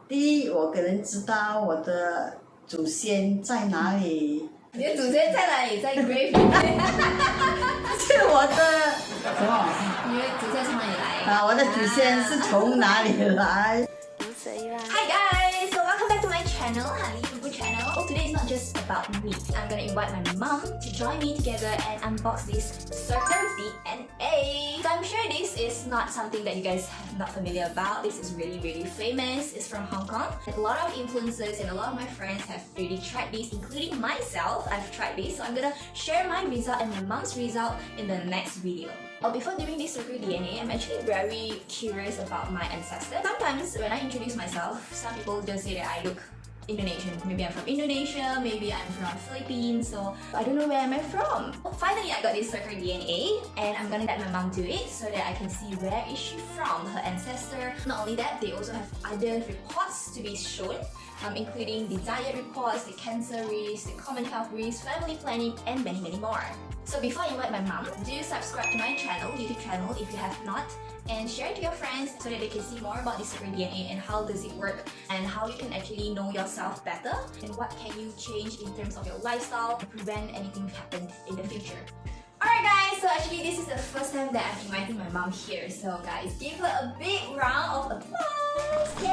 第一，我给人知道我的祖先在哪里。你的祖先在哪里？在 grave 里面。是我的什么？你的祖先从哪里来？我的祖先是从哪里来？ Hi guys, so welcome back to my channel, Hanli Bubu channel. So today is not just about me. I'm gonna invite my mom to join me together and unbox this CircleDNA. So I'm sure this is not something that you guys are not familiar about. This is really famous. It's from Hong Kong. A lot of influencers and a lot of my friends have already tried this, including myself. I've tried this, so I'm gonna share my result and my mom's result in the next video. But before doing this CircleDNA, I'm actually very curious about my ancestors. Sometimes when I introduce myself, some people just say that I look Indonesian. Maybe I'm from Indonesia, maybe I'm from Philippines, so I don't know where am I from. Finally, I got this CircleDNA and I'm gonna let my mom do it so that I can see where is she from, her ancestor. Not only that, they also have other reports to be shown, including the diet reports, the cancer risk, the common health risk, family planning, and many more. So before I invite my mom, do subscribe to my channel, YouTube channel if you have not, and share it to your friends so that they can see more about this CircleDNA and how does it work and how you can actually know yourself better and what can you change in terms of your lifestyle to prevent anything happen in the future. Alright guys, so actually this is the first time that I'm inviting my mom here, so guys, give her a big round of applause! Yay!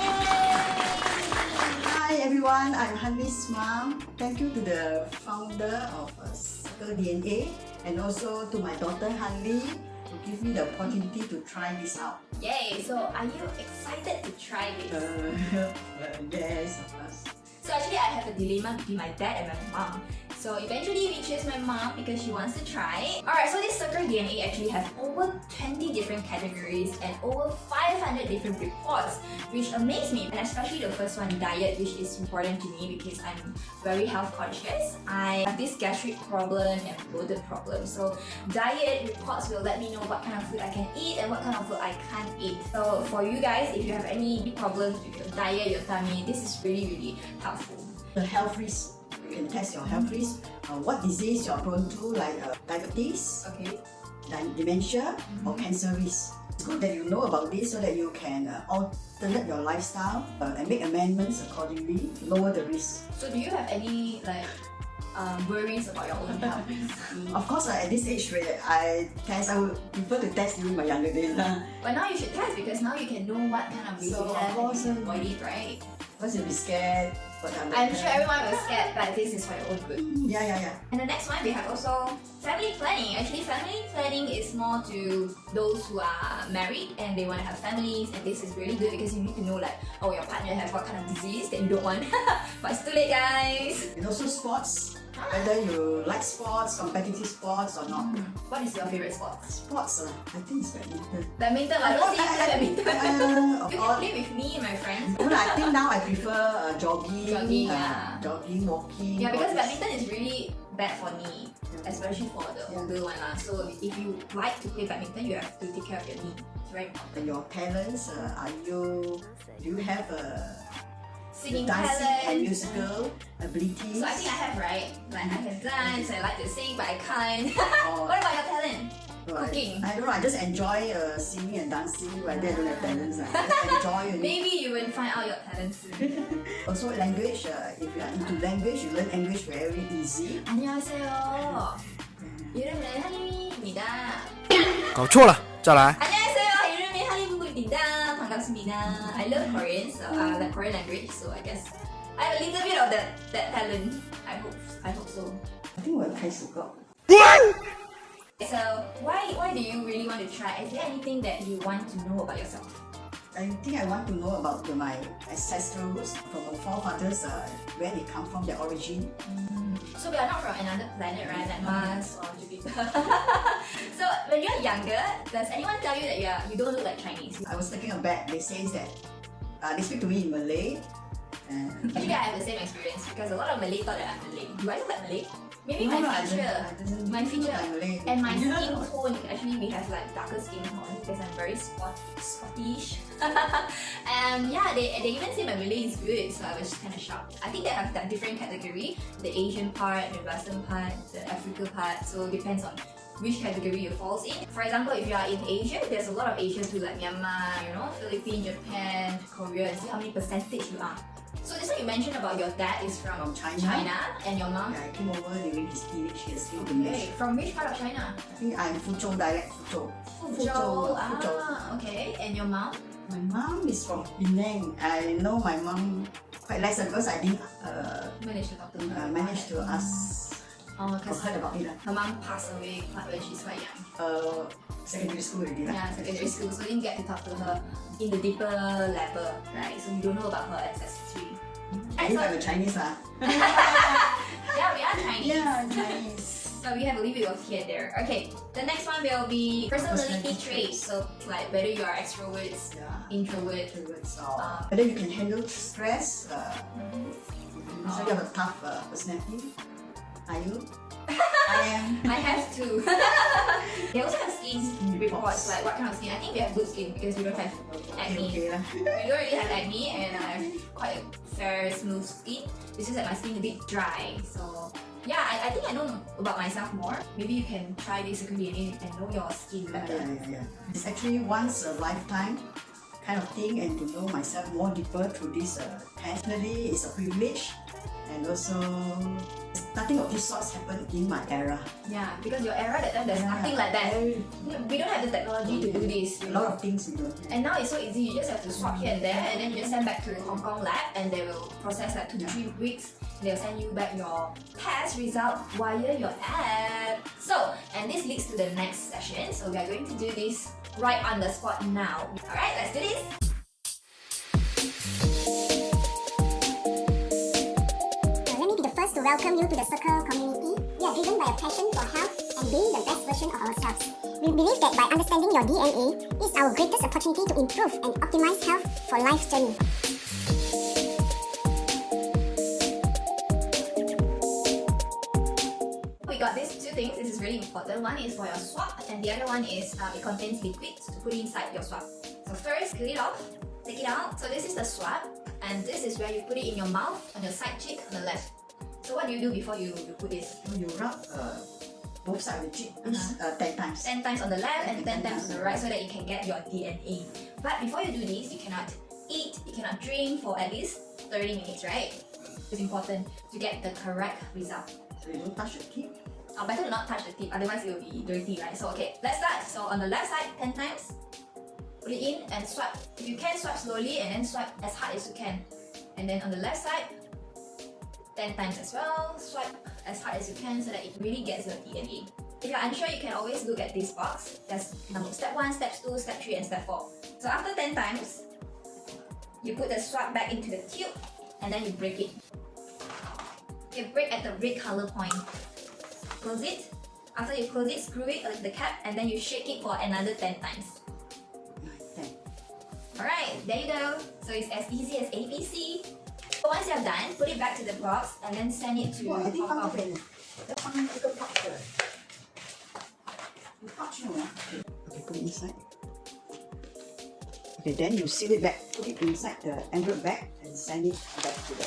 Hi everyone, I'm Hanli's mom. Thank you to the founder of CircleDNA and also to my daughter Hanli to give me the opportunity to try this out. Yay! So are you excited to try this? Yes, of course. So actually I have a dilemma between my dad and my mom. So eventually we choose my mom because she wants to try. Alright, so this CircleDNA actually has over 20 different categories and over 500 different reports, which amazed me. And especially the first one, diet, which is important to me because I'm very health conscious. I have this gastric problem and bloated problem. So diet reports will let me know what kind of food I can eat and what kind of food I can't eat. So for you guys, if you have any problems with your diet, your tummy, this is really helpful. The health risk. You can test your health risk, what disease you're prone to, like diabetes, Okay. Dementia, or cancer risk. It's good that you know about this so that you can alternate your lifestyle and make amendments accordingly to lower the risk. So do you have any worries about your own health? Of course, at this age where I would prefer to test during my younger days. But now you should test because now you can know what kind of risk So, you have of course, and avoid it, right? First you'll be scared. But I'm sure everyone was scared, but this is for your own good. Yeah. And the next one, we have also family planning. Actually, family planning is more to those who are married and they want to have families, and this is really good because you need to know like, oh, your partner has what kind of disease that you don't want. But it's too late, guys. And also sports. Whether you like sports, competitive sports or not. What is your favorite sport? Sports, I think it's badminton. Badminton. I don't see you play badminton. Of You all, can play with me and my friends. I think now I prefer jogging, Jogging, yeah. jogging, walking. Yeah, because all this. badminton is really bad for knee, especially for the older one. So if you like to play badminton, you have to take care of your knee. It's very important. And your talents, do you have Singing dancing talent. and musical abilities? So I think I have, right? Like I can dance, I like to sing, but I can't. Oh. What about your talent? Right. Cooking. I don't know, I just enjoy singing and dancing, but I don't have talents. I just enjoy it. Maybe you will find out your talent soon. Also language, if you are into language, you learn English very easy. 안녕하세요. 이름은 한림입니다. 搞错了，再来。 안녕하세요. 이름은 한림부부입니다. 반갑습니다. I love Korean, so like Korean language, so I guess I have a little bit of that talent. I hope so. I think 我开始过。 So why do you really want to try? Is there anything that you want to know about yourself? I think I want to know about my ancestral roots from my forefathers, where they come from, their origin. So we are not from another planet, right? Like Mars or Jupiter. So when you're younger, does anyone tell you that you don't look like Chinese? I was taken aback. They say that they speak to me in Malay. Actually, I have the same experience because a lot of Malay thought that I'm Malay. Do I look like Malay? Maybe No, my I feature, doesn't my look feature, like Malay. and my skin tone. Actually, we have like darker skin tone because I'm very Scottish. Yeah, they even say my Malay is good, so I was kind of shocked. I think they have that different category: the Asian part, the Western part, the African part. So it depends on which category you falls in. For example, if you are in Asia, there's a lot of Asia too, like Myanmar, Philippines, Japan, Korea, and see how many percentage you are. So this one you mentioned about your dad is from China. And your mom? Yeah, I came over during his teenage years in Okay, Indonesia. from which part of China? I think I'm Fuzhou dialect, Fuzhou. Fuzhou. Fuzhou. Okay. And your mom? My mom is from Penang. I know my mom quite less because I didn't Managed to talk to her. manage to ask Oh, or because heard about it. her mom passed away quite when she's quite young. Secondary school already. Yeah, secondary school, so didn't get to talk to her in the deeper level, right? So we don't know about her ancestry. I think I'm a Chinese. Yeah, we are Chinese. Yeah, Chinese. So we have a little bit of here and there. Okay, the next one will be personality traits. So like whether you are extroverts, Yeah. introvert. Or whether you can handle stress. So you have a tough personality. Are you? I am. I have to. They also have skin reports, like what kind of skin. I think we have good skin because we don't have acne. Okay, We don't really have acne and I have quite a fair, smooth skin. It's just that my skin is a bit dry. So yeah, I think I know about myself more. Maybe you can try this CircleDNA and know your skin better. Yeah. It's actually once a lifetime kind of thing, and to know myself more deeper through this test. Personally, it's a privilege, and also nothing of this sorts happened in my era. Yeah, because your era that time there's nothing like that. We don't have the technology to do this. A lot of things we don't have. And now it's so easy. You just have to swap here and there, and then you just send back to the Hong Kong lab, and they will process like 2 to 3 weeks. They'll send you back your test result via your app. So, and this leads to the next session. So we are going to do this right on the spot now. Alright, let's do this. Let me be the first to welcome you to the Circle community. We are driven by a passion for health and being the best version of ourselves. We believe that by understanding your DNA is our greatest opportunity to improve and optimize health for life's journey. We got these 2 things. This is really important. One is for your swab, and the other one is it contains liquids to put inside your swab. So first, clean it off, take it out. So this is the swab, and this is where you put it in your mouth, on your side cheek, on the left. So what do you do before you put this? You rub both sides of the cheek 10 times. 10 times on the left and 10 times on the right so that you can get your DNA. But before you do this, you cannot eat, you cannot drink for at least 30 minutes, right? It's important to get the correct result. So you don't touch the tip. Better to not touch the tip, otherwise it will be dirty, right? So okay, let's start. So on the left side, 10 times. Put it in and swipe. If you can, swipe slowly and then swipe as hard as you can. And then on the left side, 10 times as well. Swipe as hard as you can so that it really gets your DNA. If you're unsure, you can always look at this box. There's step 1, step 2, step 3, and step 4. So after 10 times, you put the swab back into the tube and then you break it. You break at the red color point. Close it. After you close it, screw it like the cap and then you shake it for another 10 times. 10. Alright, there you go. So it's as easy as ABC. So once you're done, put it back to the box and then send it to I think Hong Kong. 放这边，要放这个 pouch 的。You pouch 用啊。Okay, put it inside. Okay, then you seal it back. Put it inside the envelope bag and send it back to the.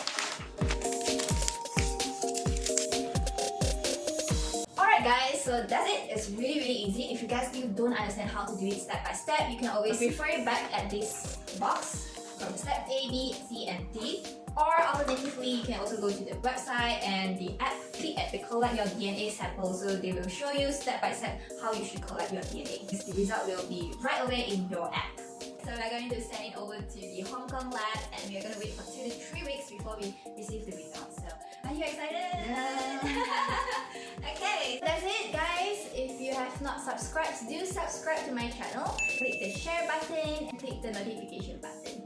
Alright guys, so that's it. It's really easy. If you guys still don't understand how to do it step by step, you can always refer it back at this box from step A, B, C, and D. Or alternatively, you can also go to the website and the app, click at the collect your DNA sample, so they will show you step by step how you should collect your DNA. The result will be right away in your app. So we're going to send it over to the Hong Kong lab and we're going to wait for 2 to 3 weeks before we receive the results. So are you excited? Yeah. Okay, that's it guys. If you have not subscribed, do subscribe to my channel. Click the share button and click the notification button.